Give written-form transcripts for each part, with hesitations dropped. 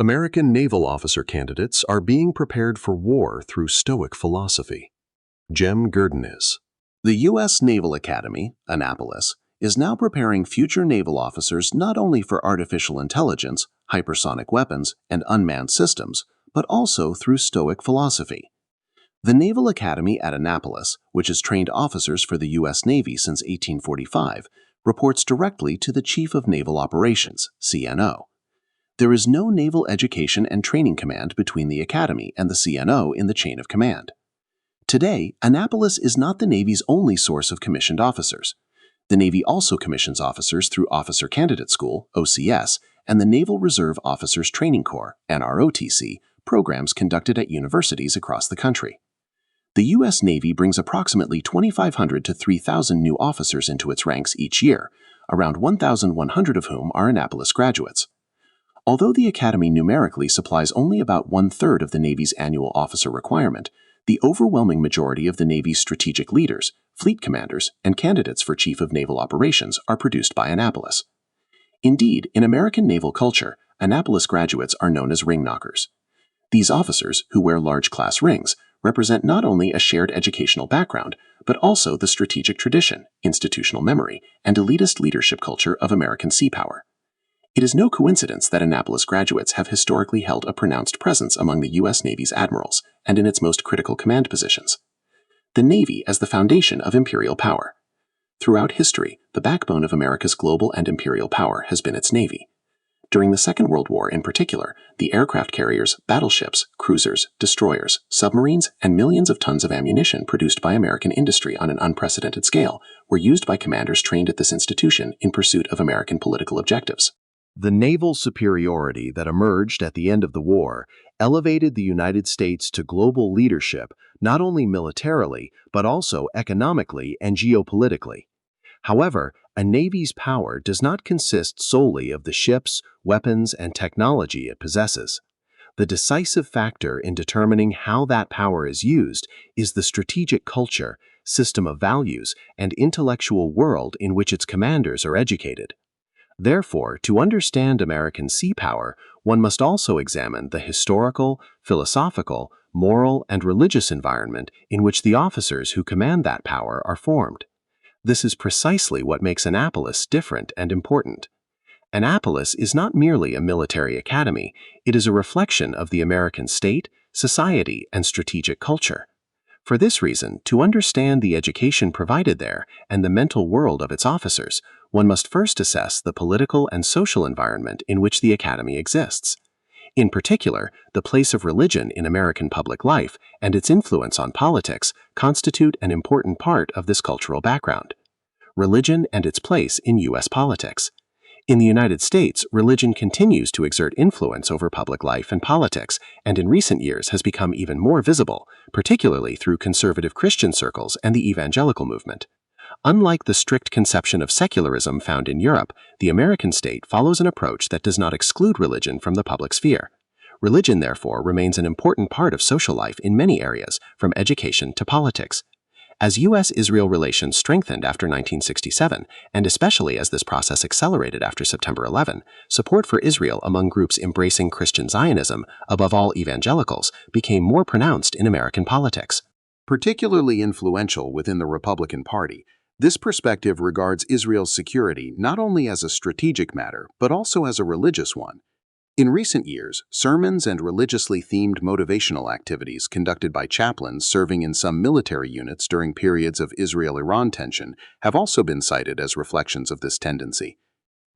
American naval officer candidates are being prepared for war through Stoic philosophy. Gürdeniz. The U.S. Naval Academy, Annapolis, is now preparing future naval officers not only for artificial intelligence, hypersonic weapons, and unmanned systems, but also through Stoic philosophy. The Naval Academy at Annapolis, which has trained officers for the U.S. Navy since 1845, reports directly to the Chief of Naval Operations, CNO. There is no Naval Education and Training Command between the Academy and the CNO in the chain of command. Today, Annapolis is not the Navy's only source of commissioned officers. The Navy also commissions officers through Officer Candidate School, OCS, and the Naval Reserve Officers Training Corps, NROTC, programs conducted at universities across the country. The U.S. Navy brings approximately 2,500 to 3,000 new officers into its ranks each year, around 1,100 of whom are Annapolis graduates. Although the Academy numerically supplies only about one-third of the Navy's annual officer requirement, the overwhelming majority of the Navy's strategic leaders, fleet commanders, and candidates for Chief of Naval Operations are produced by Annapolis. Indeed, in American naval culture, Annapolis graduates are known as ring knockers. These officers, who wear large class rings, represent not only a shared educational background, but also the strategic tradition, institutional memory, and elitist leadership culture of American sea power. It is no coincidence that Annapolis graduates have historically held a pronounced presence among the U.S. Navy's admirals and in its most critical command positions. The Navy as the foundation of imperial power. Throughout history, the backbone of America's global and imperial power has been its Navy. During the Second World War in particular, the aircraft carriers, battleships, cruisers, destroyers, submarines, and millions of tons of ammunition produced by American industry on an unprecedented scale were used by commanders trained at this institution in pursuit of American political objectives. The naval superiority that emerged at the end of the war elevated the United States to global leadership not only militarily, but also economically and geopolitically. However, a Navy's power does not consist solely of the ships, weapons, and technology it possesses. The decisive factor in determining how that power is used is the strategic culture, system of values, and intellectual world in which its commanders are educated. Therefore, to understand American sea power, one must also examine the historical, philosophical, moral, and religious environment in which the officers who command that power are formed. This is precisely what makes Annapolis different and important. Annapolis is not merely a military academy, it is a reflection of the American state, society, and strategic culture. For this reason, to understand the education provided there and the mental world of its officers, one must first assess the political and social environment in which the academy exists. In particular, the place of religion in American public life and its influence on politics constitute an important part of this cultural background. Religion and its place in U.S. politics. In the United States, religion continues to exert influence over public life and politics, and in recent years has become even more visible, particularly through conservative Christian circles and the evangelical movement. Unlike the strict conception of secularism found in Europe, the American state follows an approach that does not exclude religion from the public sphere. Religion, therefore, remains an important part of social life in many areas, from education to politics. As U.S.-Israel relations strengthened after 1967, and especially as this process accelerated after September 11, support for Israel among groups embracing Christian Zionism, above all evangelicals, became more pronounced in American politics. Particularly influential within the Republican Party, this perspective regards Israel's security not only as a strategic matter, but also as a religious one. In recent years, sermons and religiously themed motivational activities conducted by chaplains serving in some military units during periods of Israel-Iran tension have also been cited as reflections of this tendency.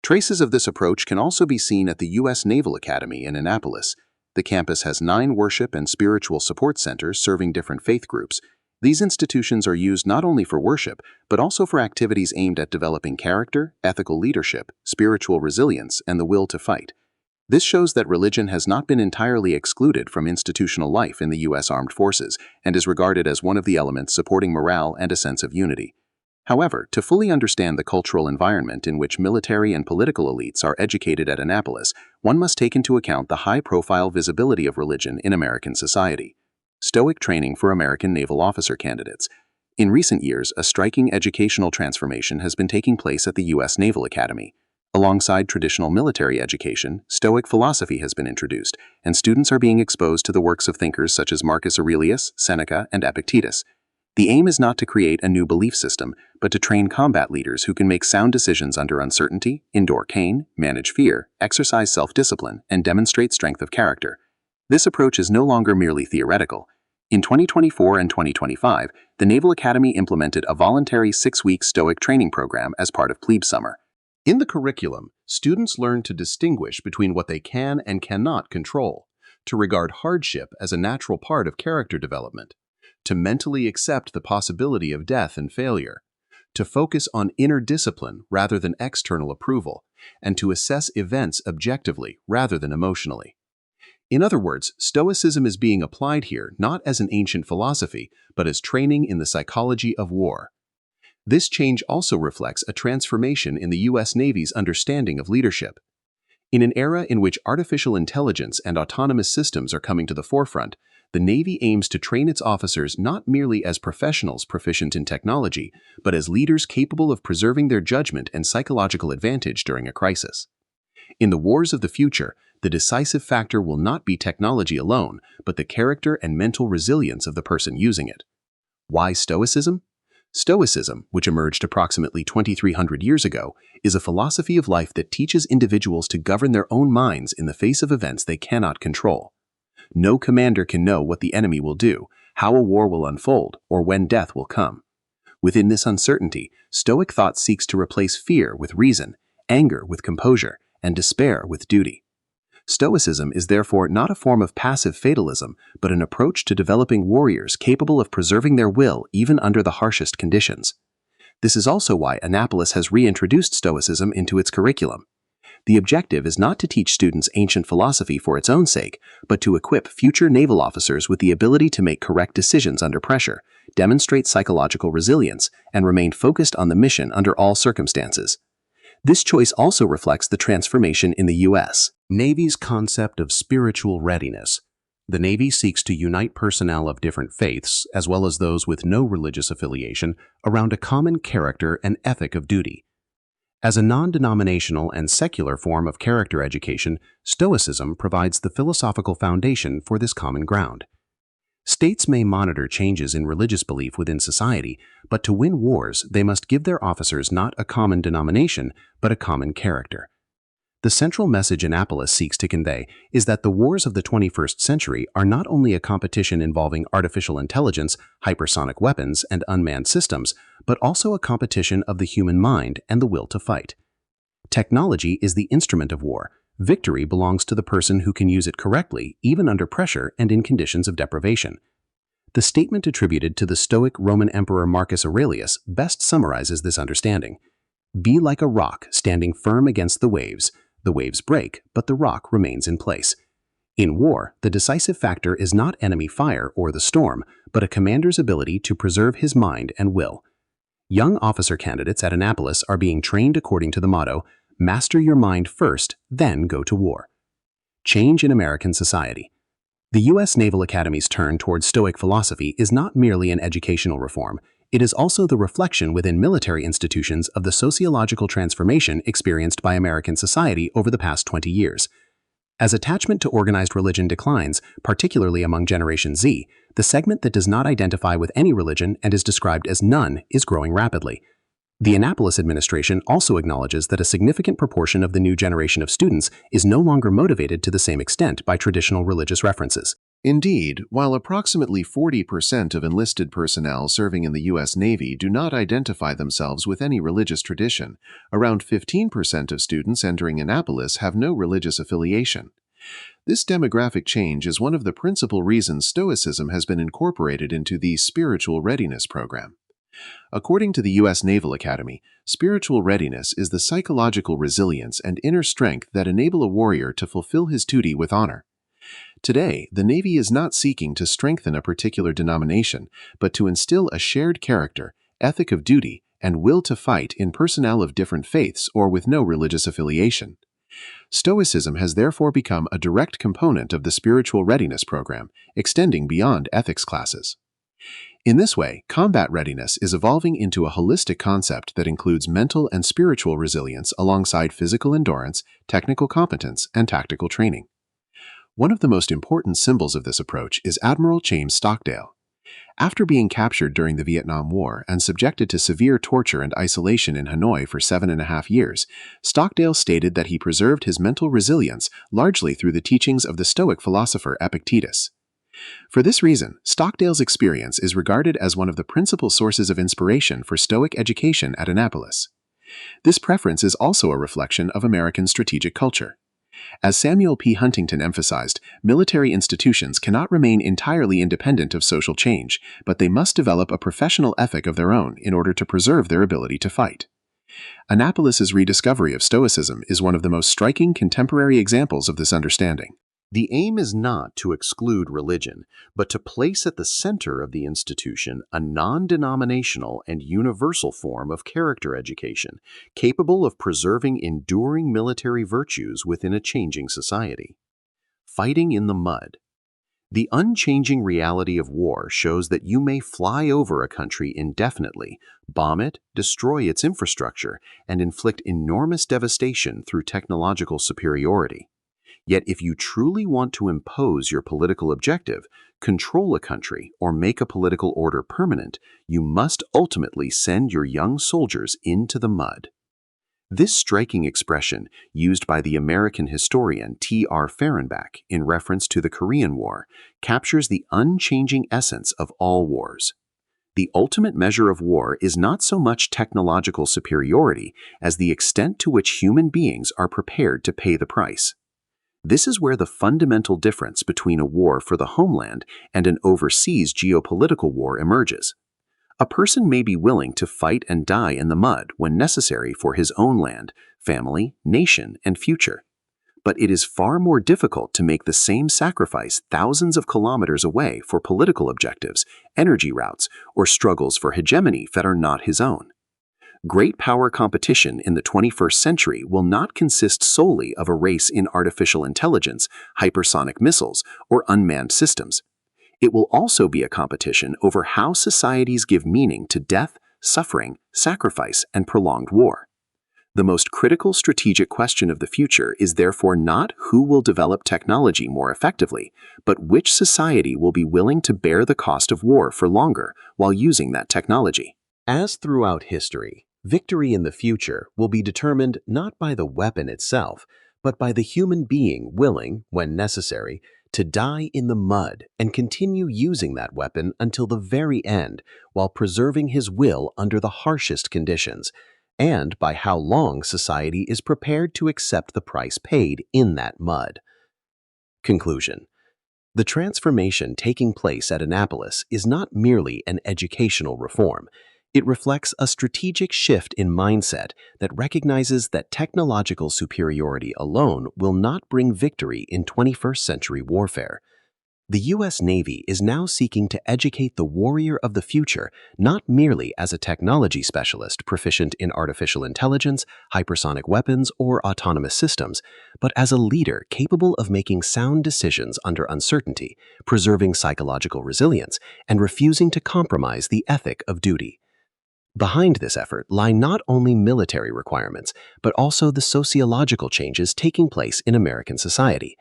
Traces of this approach can also be seen at the U.S. Naval Academy in Annapolis. The campus has 9 worship and spiritual support centers serving different faith groups. These institutions are used not only for worship, but also for activities aimed at developing character, ethical leadership, spiritual resilience, and the will to fight. This shows that religion has not been entirely excluded from institutional life in the U.S. Armed Forces and is regarded as one of the elements supporting morale and a sense of unity. However, to fully understand the cultural environment in which military and political elites are educated at Annapolis, one must take into account the high-profile visibility of religion in American society. Stoic training for American naval officer candidates. In recent years, a striking educational transformation has been taking place at the U.S. Naval Academy. Alongside traditional military education, Stoic philosophy has been introduced, and students are being exposed to the works of thinkers such as Marcus Aurelius, Seneca, and Epictetus. The aim is not to create a new belief system, but to train combat leaders who can make sound decisions under uncertainty, endure pain, manage fear, exercise self-discipline, and demonstrate strength of character. This approach is no longer merely theoretical. In 2024 and 2025, the Naval Academy implemented a voluntary 6-week Stoic training program as part of plebe summer. In the curriculum, students learn to distinguish between what they can and cannot control, to regard hardship as a natural part of character development, to mentally accept the possibility of death and failure, to focus on inner discipline rather than external approval, and to assess events objectively rather than emotionally. In other words, Stoicism is being applied here not as an ancient philosophy, but as training in the psychology of war. This change also reflects a transformation in the U.S. Navy's understanding of leadership. In an era in which artificial intelligence and autonomous systems are coming to the forefront, the Navy aims to train its officers not merely as professionals proficient in technology, but as leaders capable of preserving their judgment and psychological advantage during a crisis. In the wars of the future, the decisive factor will not be technology alone, but the character and mental resilience of the person using it. Why Stoicism? Stoicism, which emerged approximately 2,300 years ago, is a philosophy of life that teaches individuals to govern their own minds in the face of events they cannot control. No commander can know what the enemy will do, how a war will unfold, or when death will come. Within this uncertainty, Stoic thought seeks to replace fear with reason, anger with composure, and despair with duty. Stoicism is therefore not a form of passive fatalism, but an approach to developing warriors capable of preserving their will even under the harshest conditions. This is also why Annapolis has reintroduced Stoicism into its curriculum. The objective is not to teach students ancient philosophy for its own sake, but to equip future naval officers with the ability to make correct decisions under pressure, demonstrate psychological resilience, and remain focused on the mission under all circumstances. This choice also reflects the transformation in the U.S. Navy's concept of spiritual readiness. The Navy seeks to unite personnel of different faiths, as well as those with no religious affiliation, around a common character and ethic of duty. As a non-denominational and secular form of character education, Stoicism provides the philosophical foundation for this common ground. States may monitor changes in religious belief within society, but to win wars, they must give their officers not a common denomination, but a common character. The central message Annapolis seeks to convey is that the wars of the 21st century are not only a competition involving artificial intelligence, hypersonic weapons, and unmanned systems, but also a competition of the human mind and the will to fight. Technology is the instrument of war. Victory belongs to the person who can use it correctly, even under pressure and in conditions of deprivation. The statement attributed to the Stoic Roman Emperor Marcus Aurelius best summarizes this understanding. Be like a rock standing firm against the waves. The waves break, but the rock remains in place. In war, the decisive factor is not enemy fire or the storm, but a commander's ability to preserve his mind and will. Young officer candidates at Annapolis are being trained according to the motto, "Master your mind first, then go to war." Change in American society. The U.S. Naval Academy's turn towards Stoic philosophy is not merely an educational reform, it is also the reflection within military institutions of the sociological transformation experienced by American society over the past 20 years. As attachment to organized religion declines, particularly among Generation Z, the segment that does not identify with any religion and is described as none is growing rapidly. The Annapolis administration also acknowledges that a significant proportion of the new generation of students is no longer motivated to the same extent by traditional religious references. Indeed, while approximately 40% of enlisted personnel serving in the U.S. Navy do not identify themselves with any religious tradition, around 15% of students entering Annapolis have no religious affiliation. This demographic change is one of the principal reasons Stoicism has been incorporated into the Spiritual Readiness program. According to the U.S. Naval Academy, spiritual readiness is the psychological resilience and inner strength that enable a warrior to fulfill his duty with honor. Today, the Navy is not seeking to strengthen a particular denomination, but to instill a shared character, ethic of duty, and will to fight in personnel of different faiths or with no religious affiliation. Stoicism has therefore become a direct component of the Spiritual Readiness program, extending beyond ethics classes. In this way, combat readiness is evolving into a holistic concept that includes mental and spiritual resilience alongside physical endurance, technical competence, and tactical training. One of the most important symbols of this approach is Admiral James Stockdale. After being captured during the Vietnam War and subjected to severe torture and isolation in Hanoi for 7.5 years, Stockdale stated that he preserved his mental resilience largely through the teachings of the Stoic philosopher Epictetus. For this reason, Stockdale's experience is regarded as one of the principal sources of inspiration for Stoic education at Annapolis. This preference is also a reflection of American strategic culture. As Samuel P. Huntington emphasized, military institutions cannot remain entirely independent of social change, but they must develop a professional ethic of their own in order to preserve their ability to fight. Annapolis's rediscovery of Stoicism is one of the most striking contemporary examples of this understanding. The aim is not to exclude religion, but to place at the center of the institution a non-denominational and universal form of character education, capable of preserving enduring military virtues within a changing society. Fighting in the mud. The unchanging reality of war shows that you may fly over a country indefinitely, bomb it, destroy its infrastructure, and inflict enormous devastation through technological superiority. Yet if you truly want to impose your political objective, control a country, or make a political order permanent, you must ultimately send your young soldiers into the mud. This striking expression, used by the American historian T.R. Fehrenbach in reference to the Korean War, captures the unchanging essence of all wars. The ultimate measure of war is not so much technological superiority as the extent to which human beings are prepared to pay the price. This is where the fundamental difference between a war for the homeland and an overseas geopolitical war emerges. A person may be willing to fight and die in the mud when necessary for his own land, family, nation, and future. But it is far more difficult to make the same sacrifice thousands of kilometers away for political objectives, energy routes, or struggles for hegemony that are not his own. Great power competition in the 21st century will not consist solely of a race in artificial intelligence, hypersonic missiles, or unmanned systems. It will also be a competition over how societies give meaning to death, suffering, sacrifice, and prolonged war. The most critical strategic question of the future is therefore not who will develop technology more effectively, but which society will be willing to bear the cost of war for longer while using that technology. As throughout history, victory in the future will be determined not by the weapon itself, but by the human being willing, when necessary, to die in the mud and continue using that weapon until the very end while preserving his will under the harshest conditions, and by how long society is prepared to accept the price paid in that mud. Conclusion. The transformation taking place at Annapolis is not merely an educational reform. It reflects a strategic shift in mindset that recognizes that technological superiority alone will not bring victory in 21st century warfare. The U.S. Navy is now seeking to educate the warrior of the future not merely as a technology specialist proficient in artificial intelligence, hypersonic weapons, or autonomous systems, but as a leader capable of making sound decisions under uncertainty, preserving psychological resilience, and refusing to compromise the ethic of duty. Behind this effort lie not only military requirements, but also the sociological changes taking place in American society.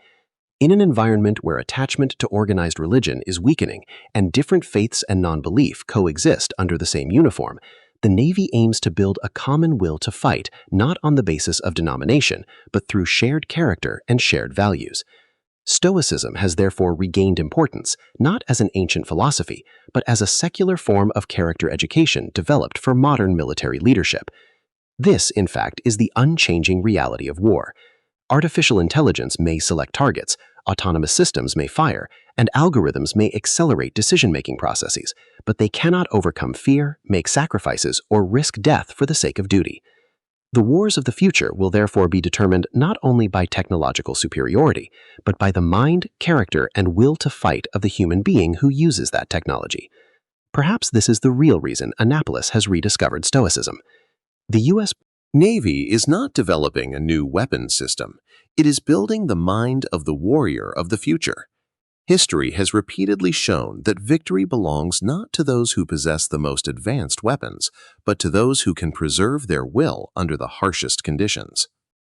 In an environment where attachment to organized religion is weakening and different faiths and non-belief coexist under the same uniform, the Navy aims to build a common will to fight not on the basis of denomination, but through shared character and shared values. Stoicism has therefore regained importance, not as an ancient philosophy, but as a secular form of character education developed for modern military leadership. This, in fact, is the unchanging reality of war. Artificial intelligence may select targets, autonomous systems may fire, and algorithms may accelerate decision-making processes, but they cannot overcome fear, make sacrifices, or risk death for the sake of duty. The wars of the future will therefore be determined not only by technological superiority, but by the mind, character, and will to fight of the human being who uses that technology. Perhaps this is the real reason Annapolis has rediscovered Stoicism. The U.S. Navy is not developing a new weapons system. It is building the mind of the warrior of the future. History has repeatedly shown that victory belongs not to those who possess the most advanced weapons, but to those who can preserve their will under the harshest conditions.